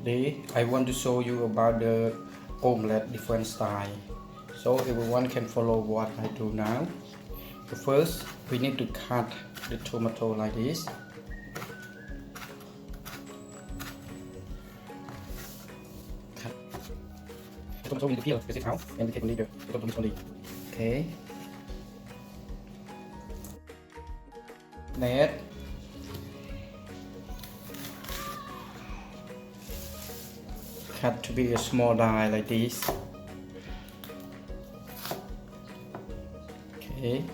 Today I want to show you about the omelet different style, so everyone can follow what I do now. So first we need to cut the tomato like this. Cut. The tomato we need to peel it out and we take only the tomato only. Okay. Next, cut to be a small die like this. Okay.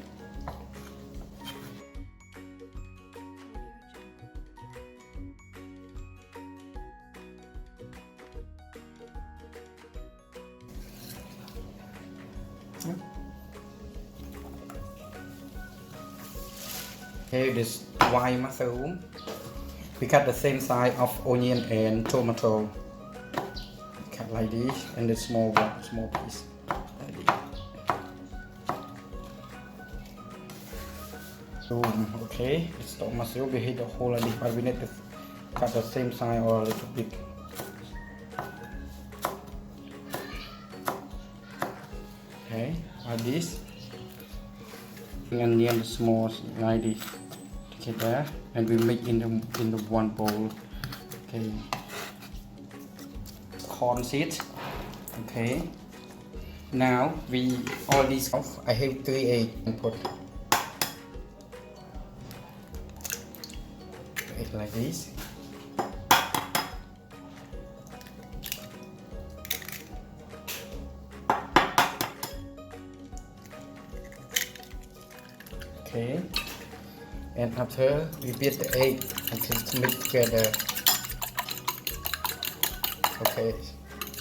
Okay, this white mushroom, we cut the same size of onion and tomato. Cut like this, and the small piece. Like this. So, okay, the stock mushroom we hit the whole like this, but we need to cut the same size or a little bit. Okay, like this. Onion small like this together, and we make in the one bowl. Okay, corn seeds. Okay, now we all these off. I have 3 eggs and put it like this. Okay, and after we beat the egg until it's mixed together. Okay,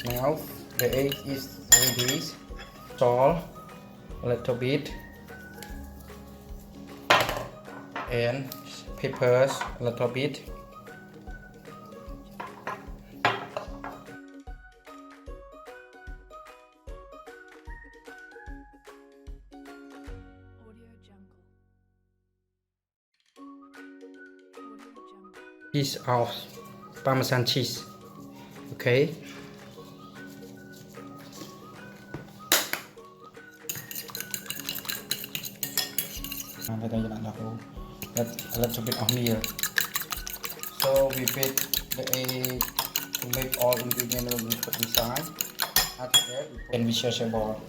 now the egg is ready. Salt a little bit and peppers a little bit. Piece of Parmesan cheese. Okay. That's a little bit of meal. So we beat the egg to make all ingredients we put inside. After that, we put in vegetable.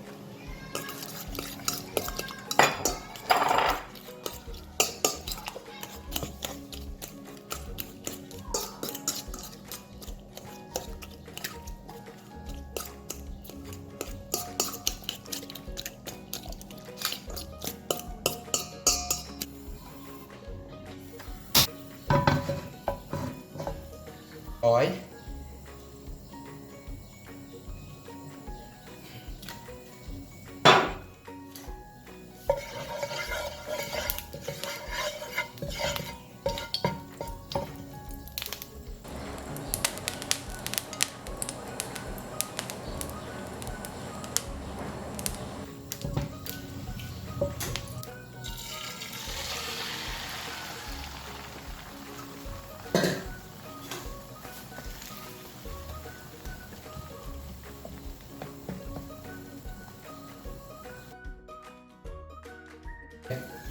Oil.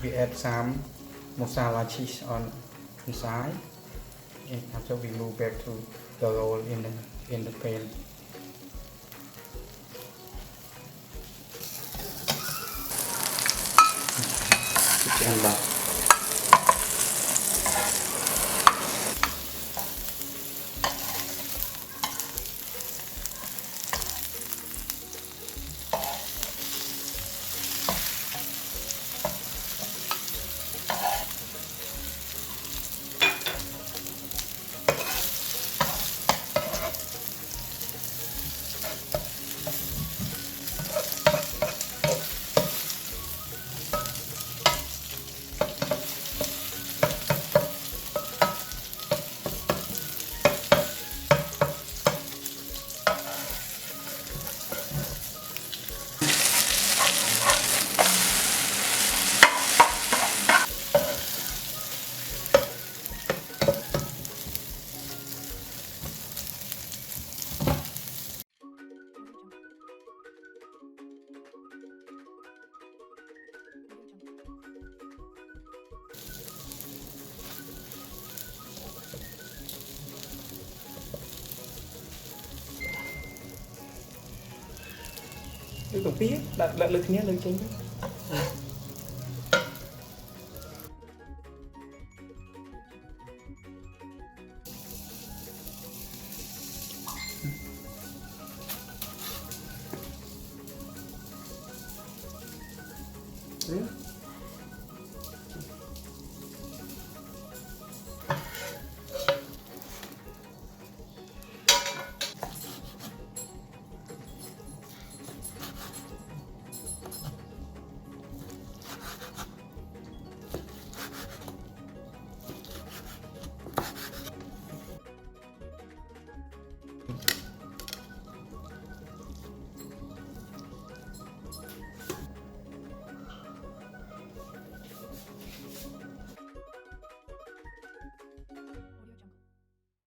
We add some mozzarella cheese on inside, and after we move back to the roll in the pan. And back. ទាំងពីរដាក់លើគ្នាលើចេញទៅ